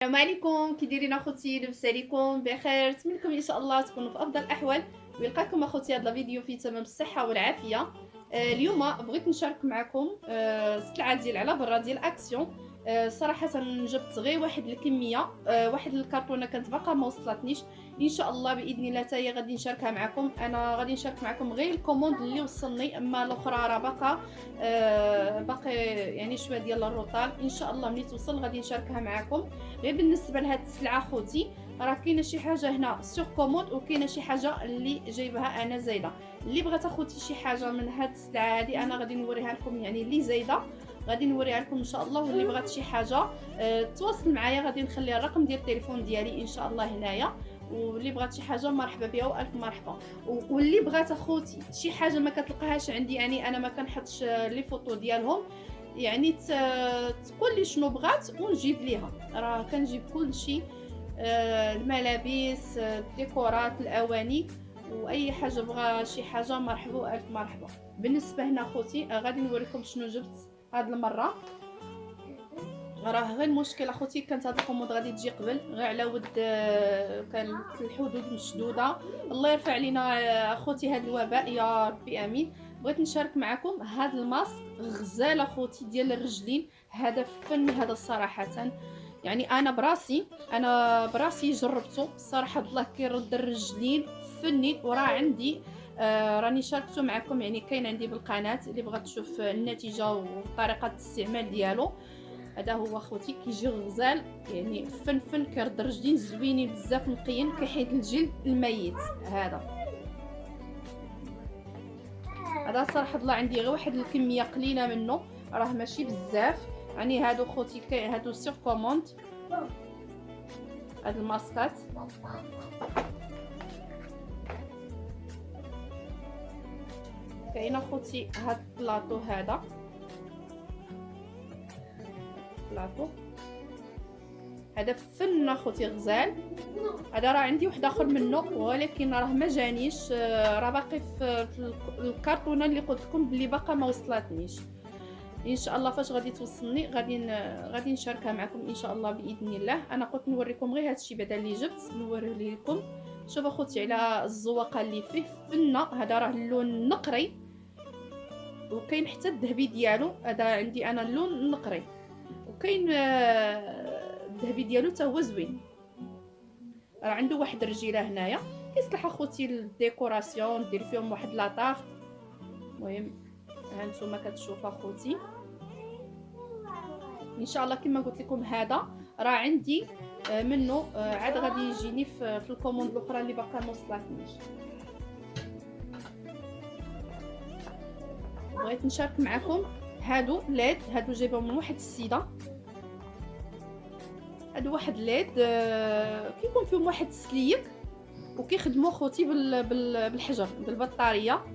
السلام عليكم، كي دايرين اخوتي؟ لاباس عليكم؟ بخير؟ نتمنىكم ان شاء الله تكونوا في افضل الاحوال. ويلقاكم اخوتي هذا الفيديو في تمام الصحه والعافيه. اليوم بغيت نشارك معكم سلعه ديال على برا ديال اكسيون. صراحه جبت غير واحد الكميه، واحد الكرتونه كانت باقا ما وصلتنيش. ان شاء الله باذن الله حتى هي غادي نشاركها معكم. انا غادي نشارك معكم غير الكوموند اللي وصلني، اما الاخرى راه باقي يعني شويه ديال الروطال. ان شاء الله ملي توصل غادي نشاركها معكم. غير بالنسبه لهاد السلعه خوتي، راه كاينه شي حاجه هنا سور كوموند وكاينه شي حاجه اللي جايبها انا زايده. اللي بغات اخوتي شي حاجه من هاد السلعه هادي انا غادي نوريها لكم، يعني اللي زايده غادي نوريها لكم ان شاء الله. واللي بغات شي حاجه تواصل معايا، غادي نخلي الرقم ديال التليفون ديالي ان شاء الله هنايا. واللي بغات شي حاجه مرحبا بها والف مرحبا. واللي بغات اخوتي شي حاجه ما كتلقاهاش عندي، يعني انا ما كنحطش لي فوتو ديالهم، يعني تقول لي شنو بغات ونجيب ليها. راه كنجيب كل شيء، الملابس، الديكورات، الاواني، واي حاجه بغى شي حاجه مرحبا والف مرحبا. بالنسبه هنا خوتي غادي نوريكم شنو جبت هاد المره. راه غير المشكل اخوتي كانت هاد الكوموند غادي تجي قبل، غير على ود كانت الحدود مشدوده. الله يرفع علينا اخوتي هاد الوباء يا ربي امين. بغيت نشارك معكم هاد الماسك غزال اخوتي ديال الرجلين. هذا فن هذا صراحه، يعني انا براسي جربته صراحه. الله كيرد الرجلين فني. وراه عندي راني شاركته معكم، يعني كاين عندي بالقناه اللي بغات تشوف النتيجه وطريقه الاستعمال ديالو. هذا هو اخوتي كيجي غزال، يعني فن كيرد الرجلين زوينين بزاف، نقيين كيحيد الجلد الميت. هذا صراحه الله عندي غير واحد الكميه قليله منه، راه ماشي بزاف. يعني هادو خوتي هادو سيغ كوموند، هاد الماسكات. كاين اخوتي هاد البلاطو، هذا بلاطو هذا فن اخوتي غزال. هذا راه عندي واحد اخر منه ولكن راه ما جانيش، راه باقي في الكرتونه اللي قلت لكم بلي باقا ما وصلتنيش. ان شاء الله فاش غادي توصلني غادي نشاركها معكم ان شاء الله باذن الله. انا قلت نوريكم غير هادشي بعدا اللي جبت نوريه لكم. شوف اخوتي على الزواقه اللي فيه فنه. هذا راه اللون النقري، وكاين حتى الذهبي ديالو. هذا عندي انا اللون النقري، وكاين الذهبي ديالو حتى هو زوين. راه عنده واحد الرجيله هنايا كيصلح اخوتي للديكوراسيون، دير فيهم واحد لاطاف. المهم ها نتوما كتشوفوا اخوتي ان شاء الله كما قلت لكم. هذا راه عندي منه عاد غادي يجيني في الكوموند الاخرى اللي باقا ما وصلتنيش. بغيت نشارك معكم هادو ليد. هادو جايبهم من واحد السيده. هادو واحد ليد كيكون فيهم واحد السليك، وكيخدموا خوتي بالحجر بالبطاريه.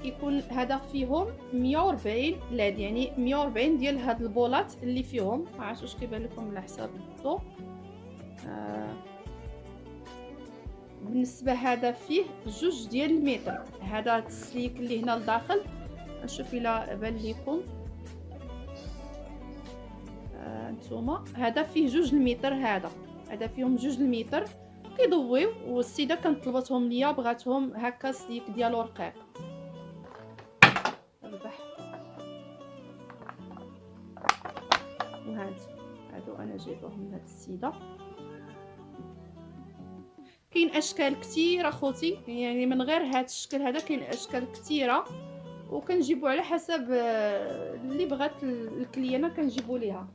كيكون هذا فيهم 140 لاد، يعني 140 ديال هاد البولات اللي فيهم. ما عرفتش واش كيبان لكم على حساب الضوء. بالنسبه هذا فيه 2 ديال المتر. هذا التسليك اللي هنا لداخل نشوف الا بان لكم. نتوما هذا فيه 2 المتر. هذا فيهم 2 المتر كيضويو. والسيده كانت طلبتهم ليا، بغاتهم هكا سليك ديالو رقيق. هادو انا جايبهم من هاد السيده. كاين اشكال كثيره خوتي، يعني من غير هاد الشكل هذا كاين اشكال كثيره، وكنجيبو على حسب اللي بغات الكليانه كنجيبو ليها.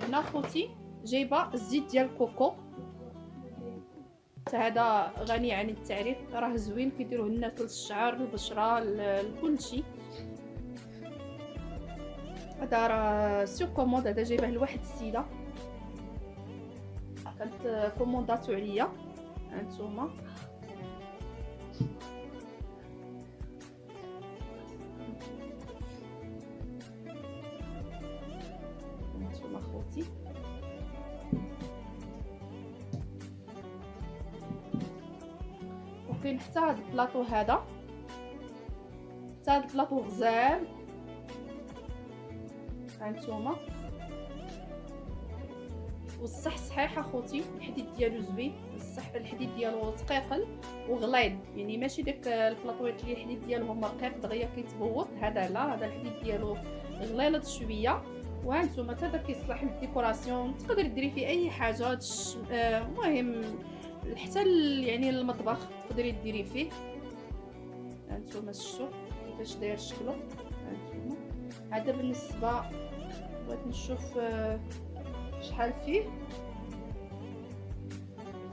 هنا خوتي جايبه الزيت ديال الكوكو، هذا غني عن التعريف، راه زوين كيديروه الناس للشعر، البشره، لكل شيء. هذا راه سور كوموند، هذا جايبه لواحد السيده كانت كومونداتو عليا. هانتوما خوتي وكاين حتى هاد البلاطو. هذا حتى هاد البلاطو غزال. هانتوما والصح صحيح اخوتي، الحديد ديالو زوين، الصح الحديد ديالو تقيقل وغليظ، يعني ماشي داك البلاطويط اللي الحديد ديالهم رقيق دغيا كيتبوط، هذا لا، هذا الحديد ديالو غليظ شويه. وها نتوما حتى هذا كيصلح للديكوراسيون، تقدري ديري فيه اي حاجه المهم حتى يعني المطبخ تقدري ديري فيه. ها نتوما شفتوا كيفاش داير شكله. ها نتوما هذا بالنسبه بغيت نشوف شحال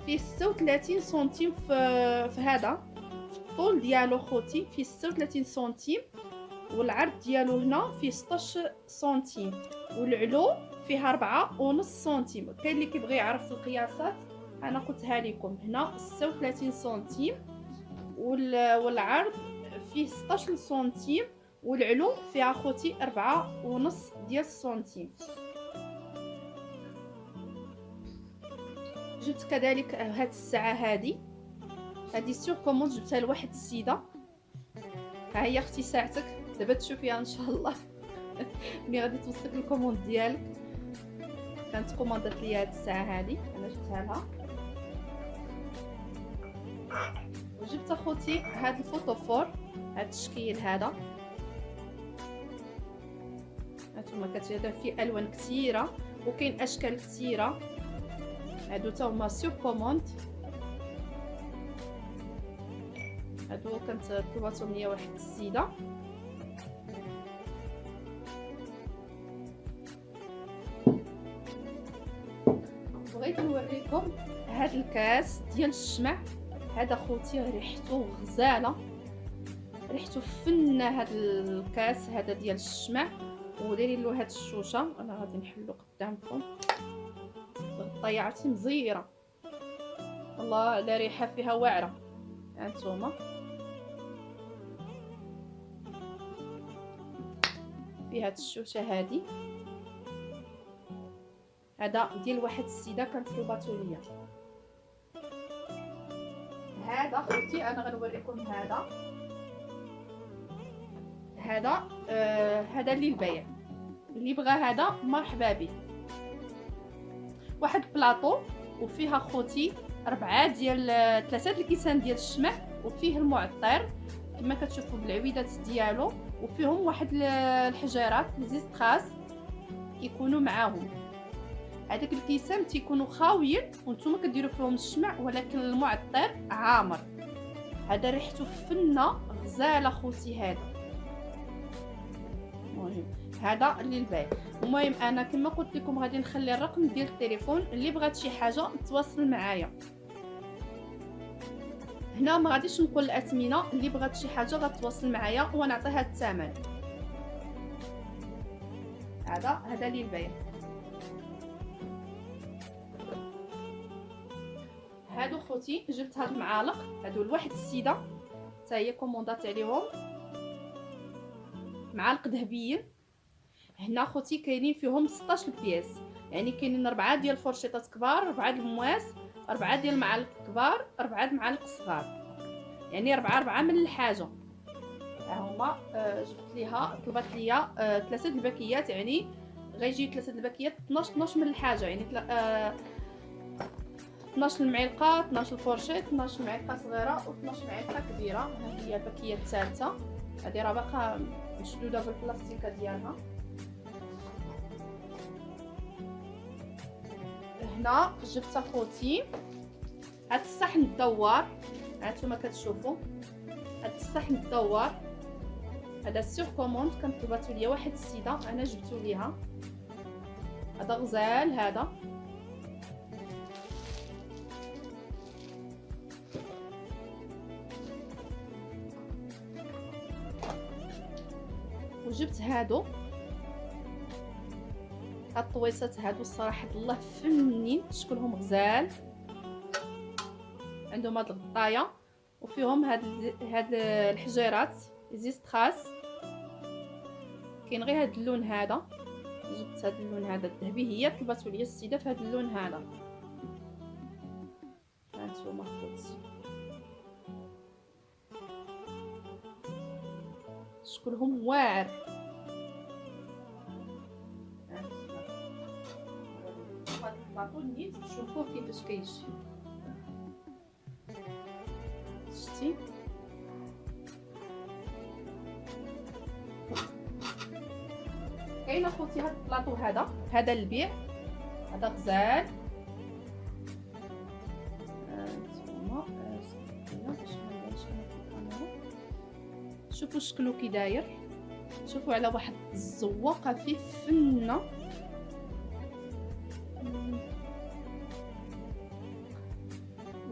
فيه 36 سنتيم في هذا، في الطول ديالو خوتي فيه 36 سنتيم، والعرض ديالو هنا فيه 16 سنتيم، والعلو فيه 4.5 سنتيم. كاين اللي كيبغي يعرف القياسات انا قلتها لكم، هنا 36 سنتيم والعرض فيه 16 سنتيم، والعلو فيها خوتي 4.5 ديال السنتيم. جبت كذلك هاد الساعه هذه سور كوموند، جبتها لواحد السيده. ها هي اختي ساعتك، دابا تشوفيها ان شاء الله ملي غادي توصلك الكوموند ديالك. كانت كوموندات لي هاد الساعه هذه، انا جبتها لها. وجبت اخوتي هاد الفوتوفور، هاد الشكل هذا، هانتوما كتهدا فيه الوان كثيره وكاين اشكال كثيره. هادو تا هما سور كوموند، هادو كانت طلباتهم ليا واحد السيده. بغيت نوريكم هاد الكاس ديال الشمع. هذا خوتي ريحته غزاله، ريحته فنه. هاد الكاس هذا ديال الشمع، ودايرين له هاد الشوشه، انا غادي نحلو قدامكم. الغطايه عرفتي مزيره والله، لا ريحه فيها واعره. هانتوما في هاد الشوشه هادي، هذا ديال واحد السيده كانت طلباتو ليا. هذا خوتي انا غنوريكم هذا للبيع، اللي بغى هذا مرحبا به. واحد بلاطو وفيها خوتي 3 الكيسان ديال الشمع، وفيه المعطر كما كتشوفوا بالعويدات ديالو، وفيهم واحد الحجيرات ليزيستراس كيكونوا معاهم. هذاك الكيسان تيكونوا خاويين وانتم كديروا فيهم الشمع، ولكن المعطر عامر. هذا ريحته فنه غزاله خوتي. هذا المهم هذا للبيع. المهم انا كما قلت لكم غادي نخلي الرقم ديال التليفون، اللي بغات شي حاجه تواصل معايا. هنا ما غاديش نقول الاثمنه، اللي بغات شي حاجه غتواصل معايا ونعطيها الثمن. هذا للبيع. هادو خوتي جبت هاد المعالق، هادو لواحد السيده حتى هي كوموندات عليهم، معالق ذهبيين. هنا خوتي كاينين فيهم 16 بياس، يعني كاينين 4 ديال الفرشيطات كبار، 4 د المواس، 4 ديال المعالق كبار، 4 د المعالق صغار، يعني 4 من الحاجه. ها هما جبت ليها، طلبات ليا 3 الباكيات، يعني غيجي 3 الباكيات 12 من الحاجه، يعني 12 المعلقه، 12 الفرشيط، 12 معلقه صغيره و12 معلقه كبيره. ها هي الباكيه الثالثه، هذه راه باقا مشدوده بالبلاستيكه ديالها. هنا جبت اخوتي هاد الصحن الدوار، هانتوما كتشوفوا هاد الصحن الدوار، هذا سور كوموند كانت طلباتو ليا واحد السيده، انا جبتو ليها. هذا غزال هذا. وجبت هادو هاد الطويصات هادو، صراحه الله فنين، شكلهم غزال. عندهم هاد الغطايه وفيهم هاد الحجيرات زيستراس. كاين غير هاد اللون هذا، جبت هاد اللون هذا الذهبي، هي طلباتو ليا السيده في هاد اللون هذا. هانتوما خوتي شكلهم واعر. البلاطو نيت تشوفوه كيفاش كيجي. شتي كاين اخوتي هاد البلاطو هذا للبيع، هذا غزال. نتوما باش ما نبانش انا في الكاميرا. شوفوا شكلو كي داير، شوفوا على واحد الزواقه فيه فنه.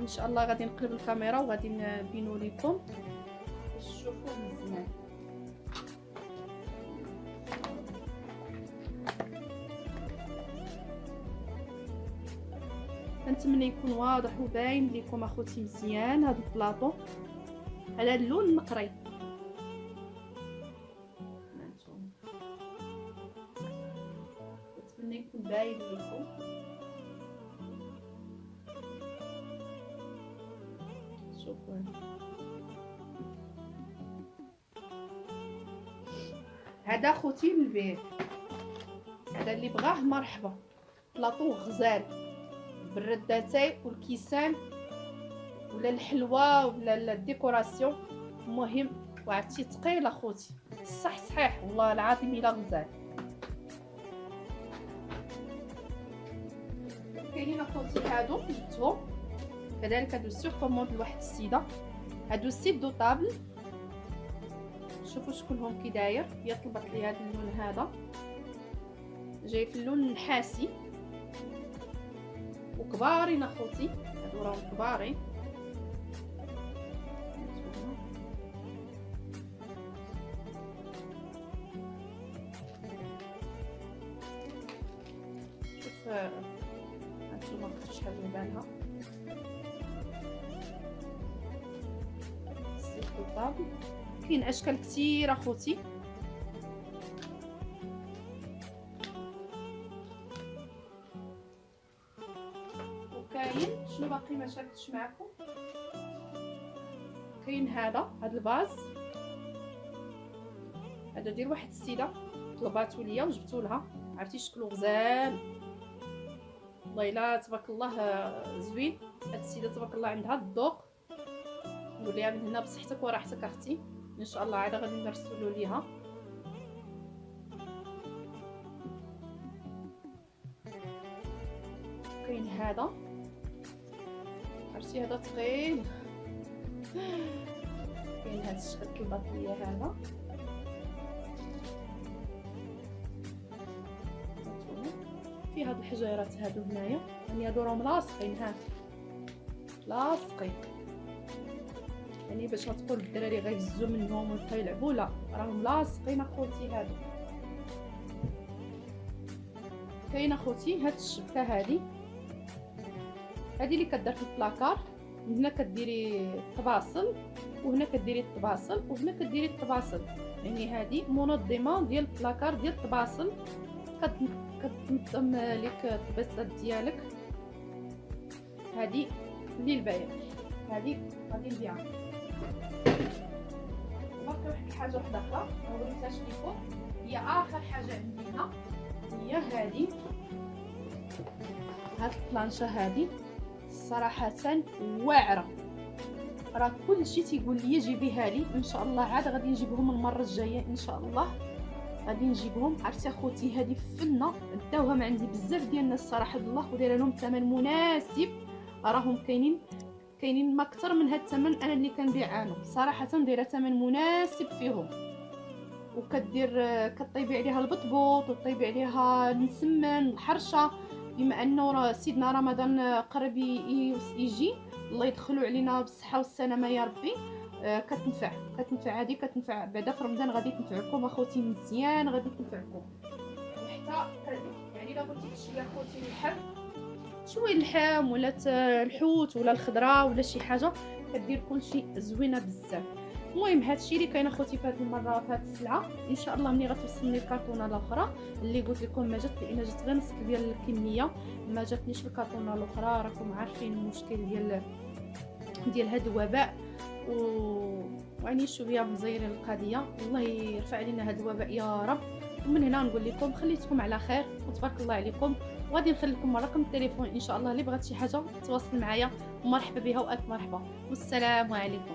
ان شاء الله غادي نقلب الكاميرا وغادي نبينو لكم باش تشوفوه مزيان. كنتمنى يكون واضح وباين لكم اخوتي مزيان هذا البلاطو، هذا اللون النقري. هانتوما كنتمنى يكون باين لكم. شوفوا هذا خوتي للبيت، هذا اللي بغاه مرحبا. بلاطو غزال بالرداتاي والكيسان ولا الحلوه ولا الديكوراسيون، مهم. وعرفتي ثقيل اخوتي، صحيح والله العظيم الا غزال. كاينين اخوتي هادو جبتهم كذلك، هادو سيغ كوموند لواحد السيده، هادو سيت دو طابل. شوفوا شكلهم كي داير. هي طلبت لي هذا اللون، هذا جاي في اللون النحاسي وكبارين اخوتي، هادو راهم كبارين. شوف هانتوما شحال مبانها سيت دو طابل. كاين اشكال كثير اخوتي. وكاين شنو باقي ما شاركتش معكم، كاين هذا الباز، هذا ديال واحد السيده طلباتو ليا وجبتو لها. عرفتي شكلو غزال والله الا تبارك الله زوين. هاد السيده تبارك الله عندها الذوق. نقول لها من هنا بصحتك وراحتك اختي، ان شاء الله عاد غادي نرسلو ليها. كاين هذا، عرفتي هذا ثقيل. كاين هذا الشكل طلبات ليا هذا، فيه هاد الحجيرات هادو هنايا، يعني هادو راهم لاصقين، ها لاصقين، يعني باش ما تقول الدراري غيهزوا منهم ويبقاو يلعبوا، لا راهم لاصقين اخوتي هادو. كاين اخوتي هاد الشبكه هادي اللي كدار في البلاكار، من هنا كديري الطباصل وهنا كديري الطباصل وهنا كديري الطباصل، يعني هادي منظمه ديال البلاكار ديال الطباصل. كتنظم لك الطباصلات ديالك. هادي للبيع، هادي غادي نبيعها. باقي واحد الحاجه وحده اخرى ما وريتهاش لكم، هي اخر حاجه عندي هنا، هي هاد البلانشه هادي. صراحه واعره، راه كلشي تيقول لي جيبيها لي، ان شاء الله عاد غادي نجيبهم المره الجايه ان شاء الله غادي نجيبهم. عرفتي اخوتي هذه فنه داوها من عندي بزاف ديال الناس صراحه الله، ودايره لهم ثمن مناسب. راهم كاينين ما اكثر من هذا الثمن انا اللي كنبيع عنهم صراحه، دايره ثمن مناسب فيهم. كطيبي عليها البطبوط وطيبي عليها المسمن الحرشه، بما انه راه سيدنا رمضان قرب يجي، الله يدخلوا علينا بالصحه والسلامه يا ربي. كتنفع هذه، كتنفع بعدا في رمضان، غادي تنفعكم اخوتي مزيان، غادي تنفعكم. وحتى يعني الا بغيتي تشري اخوتي اللحم، شويه اللحم ولا الحوت ولا الخضره ولا شي حاجه، كدير كلشي زوينه بزاف. المهم هادشي اللي كاين اخوتي في هذه المره في هذه السلعه. ان شاء الله ملي غتوصلني الكرتونه الاخرى اللي قلت لكم ما جات، لان جات غير نص ديال الكميه، ما جاتنيش الكرتونه الاخرى. راكم عارفين المشكل ديال هذا الوباء، وعني شويه مزيرين القضيه. الله يرفع علينا هذا الوباء يا رب. ومن هنا نقول لكم خليتكم على خير وتبارك الله عليكم، وغادي نخلي لكم رقم التليفون ان شاء الله اللي بغات شي حاجه تواصل معايا، ومرحبا بها والف مرحبا، والسلام عليكم.